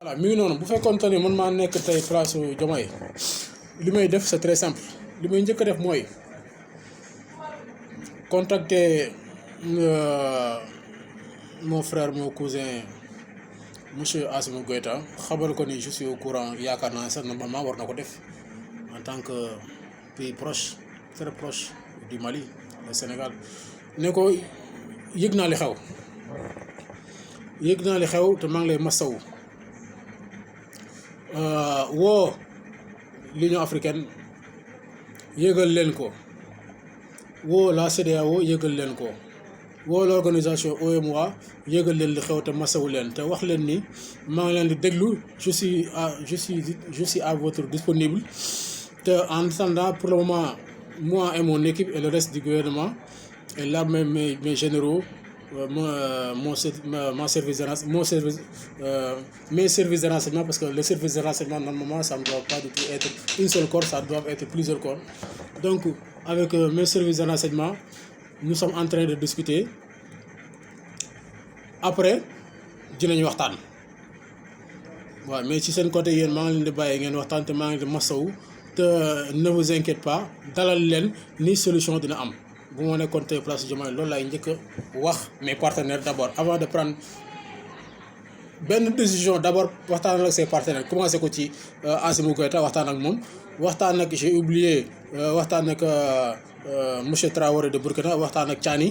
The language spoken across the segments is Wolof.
waaw mi ngi noonu bu fekkoon ne man maa nekk tey place Diomaye li may def c'est très simple li may njëkk a def mooy contacter mon frère mon cousin monsieur Assimi Goïta xamal ko ni je suis au courant yaakaar naa sax normalement war na ko def en tant que pays proche très proche du Mali le Sénégal ne ko yëg naa li xew te maa ngi lay masawu woo l'Union africaine yëgal leen ko woo la CEDEAO yëgal leen ko woo l'organisation UEMOA yëgal leen li xew te masawu leen te wax leen ni maa ngi leen di déglu je suis à votre disponible te en attendant pour le moment moi et mon équipe et le reste du gouvernement et l'armée mes généraux mes services de renseignement parce que le service de renseignement normalement ça ne doit pas du tout être une seule corps, ça doit être plusieurs corps. Donc avec mes services de renseignement nous sommes en train de discuter. Après dinañ waxtaan waaw mais ci seen côté yéen maa ngi leen di bàyyi ngeen waxtaan te maa ngi leen di masawu te ne vous inquiétez pas dalal leen ni solution dina am. bu ma nekkoon tey place Diomaye loolu laay njëkk a wax mes partenaires d'abord avant de prendre benn décision d'abord waxtaan ak ses partenaires commencé ko ci Assimi Goïta waxtaan ak moom waxtaan ak j'ai oublié waxtaan ak monsieur Traoré de Burkina waxtaan ak Tiani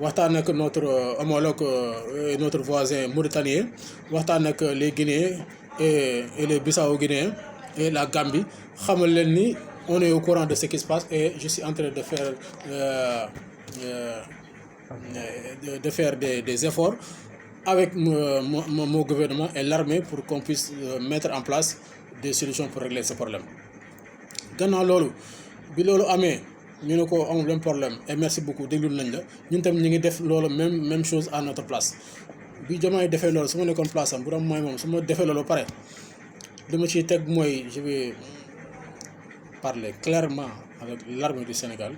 waxtaan ak notre homologue notre voisin mauritanien waxtaan ak les Guinéens et les Bissau-Guinéens et la Gambie xamal leen ni on est au courant de ce qui se passe et je suis en train de faire des efforts avec mon gouvernement et l'armée pour qu'on puisse mettre en place des solutions pour régler ce problème. Gannaaw loolu bi loolu amee ñu ne ko amul benn problème et merci beaucoup déglu nañ la ñun tam ñu ngi def loolu même chose à notre place bi Diomaye defee loolu su ma nekkoon place am bu doon mooy moom su ma defee loolu pare li ma ciy teg mooy je vais parler clairement avec l'armée du Sénégal,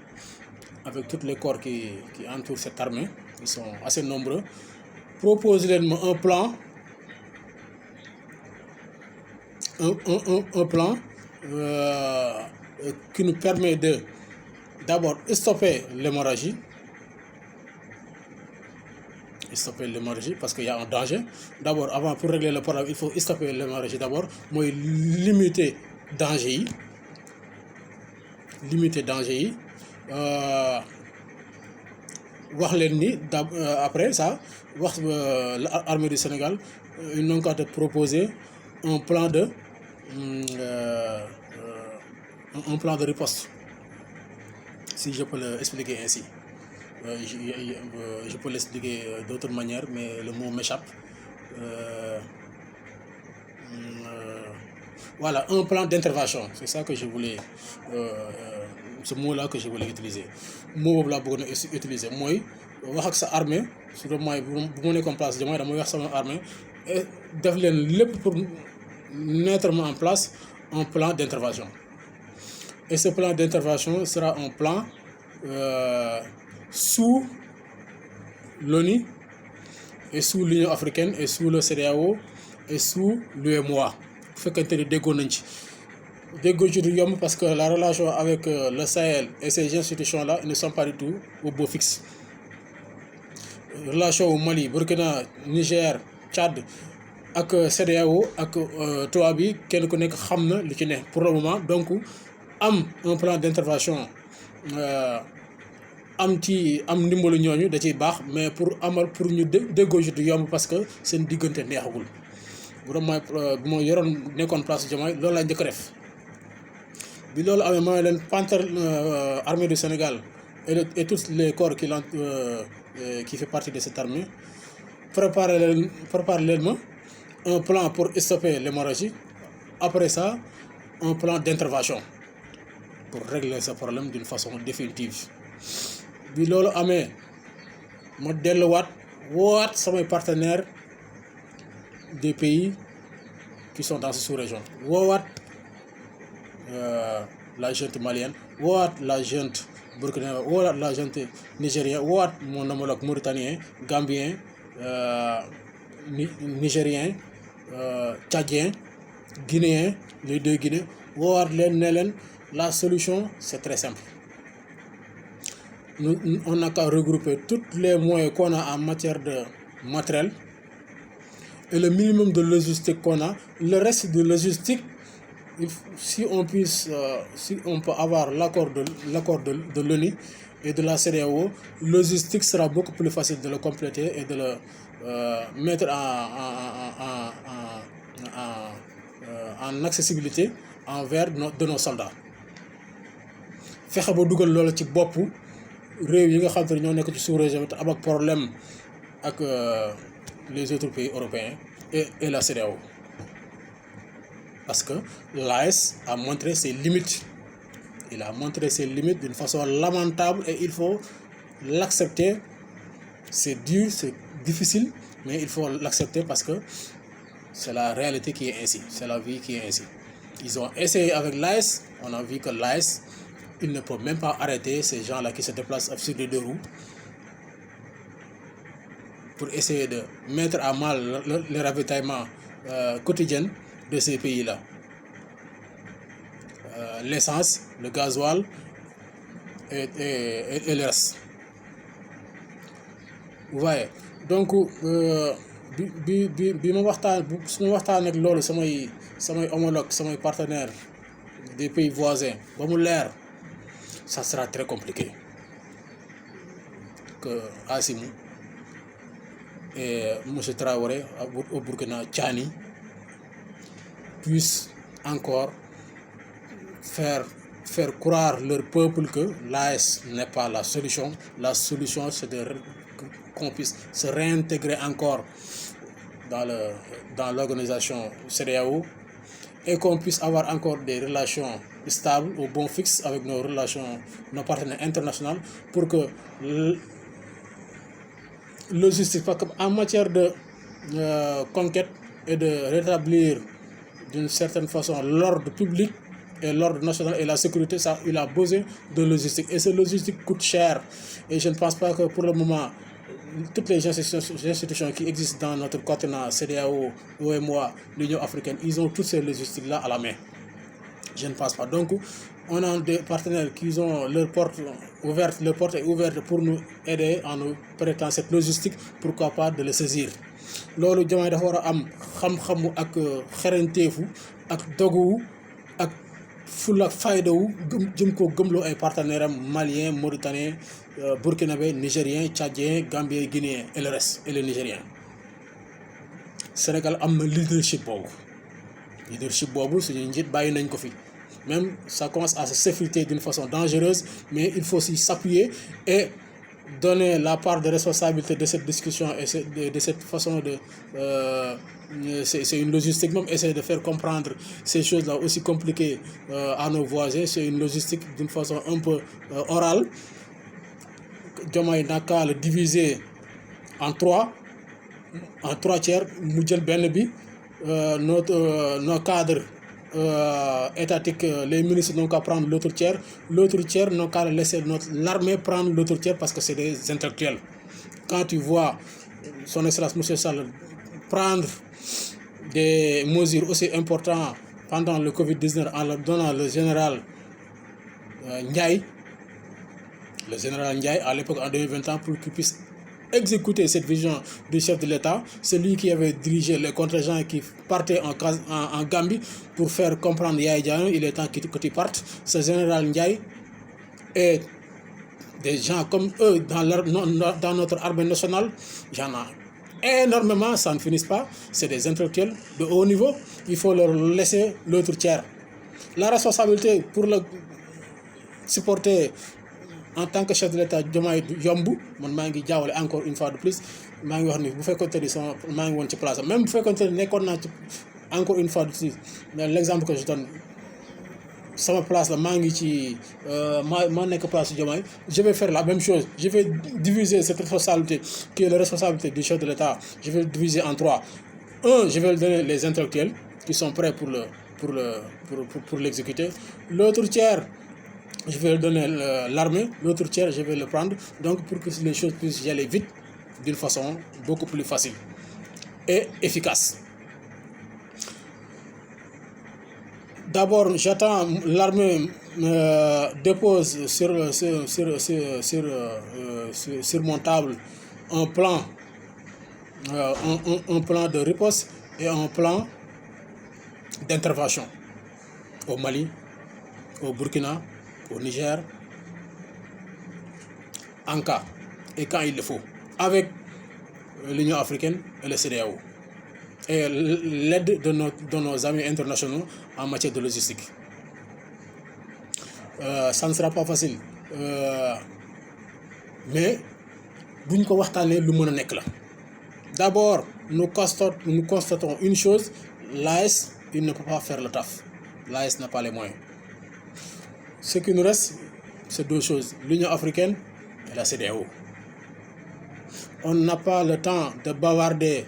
avec tous les corps qui entourent cette armée, ils sont assez nombreux, proposer un plan, un plan qui nous permet de d'abord stopper l'hémorragie parce qu'il y a un danger. D'abord, avant pour régler le problème, il faut stopper l'hémorragie d'abord, mooy limiter danger yi wax leen ni après ça wax l'armée du Sénégal ils n'ont qu'à te proposer un plan de riposte si je peux l'expliquer ainsi. Je peux l'expliquer d'autres manières mais le mot m'échappe. Voilà, un plan d'intervention, c'est ça que je voulais, ce mot-là que je voulais utiliser. Mot boobu laa bëggoon a utiliser mooy wax ak sa armée su doon mooy bu ma nekkoon place Diomaye damay wax sama armée et def leen lépp pour mettre en place un plan d'intervention. Et ce plan d'intervention sera un plan sous l'ONU et sous l'Union africaine et sous le CEDEAO et sous l'UEMOA. Bu fekkente ni déggoo nañ ci du yomb parce que la relation avec le Sahel et ces institutions-là ne sont pas du tout au beau fixe. Relation au Mali, Burkina, Niger, Tchad ak CEDEAO ak tubaab bi kenn ku nekk xam na li ci ne pour le moment. Donc am un plan d'intervention am ndimbalu ñooñu da ciy baax mais pour ñu déggoo ci du yomb parce que seen diggante neexagul. bu doon mooy bu ma yoroon nekkoon place Diomaye loolu laa njëkk a def bi loolu amee mooy leen armée du Sénégal et tous les corps qui fait partie de cette armée préparer leen ma un plan pour stopper l'hémorragie. Après ça un plan d'intervention pour régler ce problème d'une façon définitive. Bi loolu amee ma delluwaat woowaat samay partenaires des pays qui sont dans cette sous-région woowaat la junte malienne woowaat la junte burkinabé woowaat la junte nigérien woowaat mon homologue mauritanien gambien nigérien tchadiens, guinéens, les deux Guinées, la solution c'est très simple. On n'a qu'à regrouper tous les moyens qu'on a en matière de matériel et le minimum de logistique qu'on a. Le reste de logistique, si on peut avoir l'accord de l'ONU et de la CEDEAO, logistique sera beaucoup plus facile de le compléter et de le mettre en accessibilité envers de nos soldats. Fexe ba dugal loolu ci bopp réew yi nga xam ne ñoo nekk ci sous-région te am ak problème ak les autres pays européens et la CEDEAO. Parce que l'AES a montré ses limites. Il a montré ses limites d'une façon lamentable et il faut l'accepter. C'est dur, c'est difficile, mais il faut l'accepter parce que c'est la réalité qui est ainsi, c'est la vie qui est ainsi. Ils ont essayé avec l'AES, on a vu que l'AES, il ne peut même pas arrêter ces gens-là qui se déplacent sur les deux roues pour essayer de mettre à mal le ravitaillement quotidien de ces pays-là. L'essence, le gasoil et le reste. Vous voyez, donc bi ma waxtaan ak loolu samay homologues samay partenaires des pays voisins ba mu leer, ça sera très compliqué que Assimou et M. Traoré au Burkina, Tchani, puissent encore faire croire leur peuple que l'AES n'est pas la solution. La solution, c'est qu'on puisse se réintégrer encore dans l'organisation CEDEAO et qu'on puisse avoir encore des relations stables au bon fixe avec nos partenaires internationaux pour que logistique, parce qu'en matière de conquête et de rétablir d'une certaine façon l'ordre public et l'ordre national et la sécurité, ça, il a besoin de logistique. Et ce logistique coûte cher. Et je ne pense pas que pour le moment, toutes les institutions qui existent dans notre continent, CEDEAO, OMOA, l'Union africaine, ils ont toutes ces logistiques-là à la main. Je ne pense pas. Donc, on a des partenaires qui ont leur porte est ouverte pour nous aider en nous prêtant cette logistique, pourquoi pas de le saisir. Loolu Diomaye dafa war a am xam-xamu ak xereñteefu ak dogu ak fulla ak faydawu jëm ko gëmloo ay partenaires am maliens, mauritaniens, burkinabé, nigériens, tchadiens, gambiens, guinéens et le reste et les nigériens. Sénégal am na leadership boobu suñu njiit bàyyi nañ ko fi. Même ça commence à se s'effriter d'une façon dangereuse, mais il faut aussi s'appuyer et donner la part de responsabilité de cette discussion et de cette façon de... c'est une logistique, même essayer de faire comprendre ces choses-là aussi compliquées à nos voisins. C'est une logistique d'une façon un peu orale. Diomaye n'a qu'à le diviser en trois tiers, mu jël benn bi nos cadres étatiques, les ministres n'ont qu'à prendre l'autre tiers n'ont qu'à laisser l'armée prendre l'autre tiers parce que c'est des intellectuels. Quand tu vois son excellence M. Sall prendre des mesures aussi importantes pendant le Covid-19 en leur donnant le général Ndiaye à l'époque en 2021 pour qu'il puisse exécuter cette vision du chef de l'État, c'est lui qui avait dirigé les contingents qui partaient en Gambie pour faire comprendre Yaya Diallo, il est temps que tu partes. Ce général Ndiaye et des gens comme eux dans notre armée nationale, il y en a énormément, ça ne finit pas, c'est des intellectuels de haut niveau, il faut leur laisser l'autre tiers. La responsabilité pour le supporter en tant que chef de l'État Diomaye yomb man maa ngi jaawale encore une fois de plus maa ngi wax ni bu fekkoon te ni maa ngi woon ci place même bu fekkoon te ni nekkoon naa ci encore une fois de plus mais l'exemple que je donne sama place la maa ngi ci maa nekk place Diomaye, je vais faire la même chose. Je vais diviser cette responsabilité qui est la responsabilité du chef de l'État. Je vais le diviser en trois. Je vais le donner les intellectuels qui sont prêts pour l'exécuter. L'autre tiers, je vais le donner l'armée. L'autre tiers, je vais le prendre. Donc pour que les choses puissent y aller vite, d'une façon beaucoup plus facile et efficace. D'abord, j'attends l'armée dépose sur mon table un plan, un plan de riposte et un plan d'intervention au Mali, au Burkina, au Niger, en cas et quand il le faut, avec l'Union africaine et le CEDEAO, et l'aide de nos amis internationaux en matière de logistique. Ça ne sera pas facile, mais buñ ko waxtaanee lu mën a nekk la. D'abord, nous constatons une chose, l'AES, il ne peut pas faire le taf. L'AES n'a pas les moyens. Ce qui nous reste, c'est deux choses, l'Union africaine et la CEDEAO. On n'a pas le temps de bavarder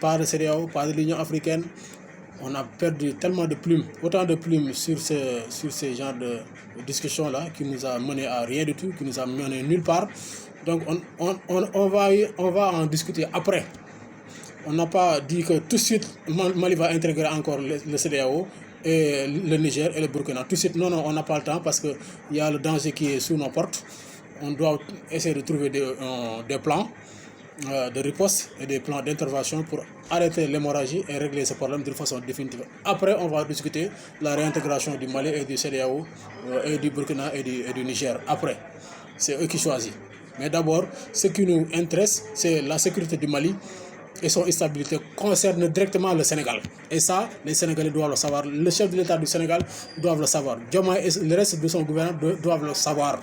par le CEDEAO, par l'Union africaine. On a perdu tellement de plumes, autant de plumes sur ces genres de discussions-là qui nous a mené à rien du tout, qui nous a mené nulle part. Donc on va en discuter après. On n'a pas dit que tout de suite Mali va intégrer encore le CEDEAO et le Niger et le Burkina. Tout de suite, non, on n'a pas le temps parce qu'il y a le danger qui est sous nos portes. On doit essayer de trouver des plans de riposte et des plans d'intervention pour arrêter l'hémorragie et régler ce problème d'une façon définitive. Après, on va discuter la réintégration du Mali et du CEDEAO et du Burkina et du Niger. Après, c'est eux qui choisissent. Mais d'abord, ce qui nous intéresse, c'est la sécurité du Mali et son stabilité concerne directement le Sénégal. Et ça, les Sénégalais doivent le savoir. Le chef de l'État du Sénégal doit le savoir. Diomaye et le reste de son gouvernement doivent le savoir.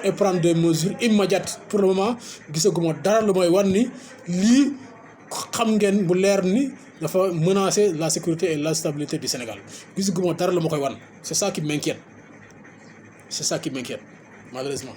Et prendre des mesures immédiates. Pour le moment, gisaguma dara lu may wan ni lii xam ngeen bu leer ni dafa menacer la sécurité et la stabilité du Sénégal. Gisaguma dara lu ma koy wan. C'est ça qui m'inquiète. C'est ça qui m'inquiète, malheureusement.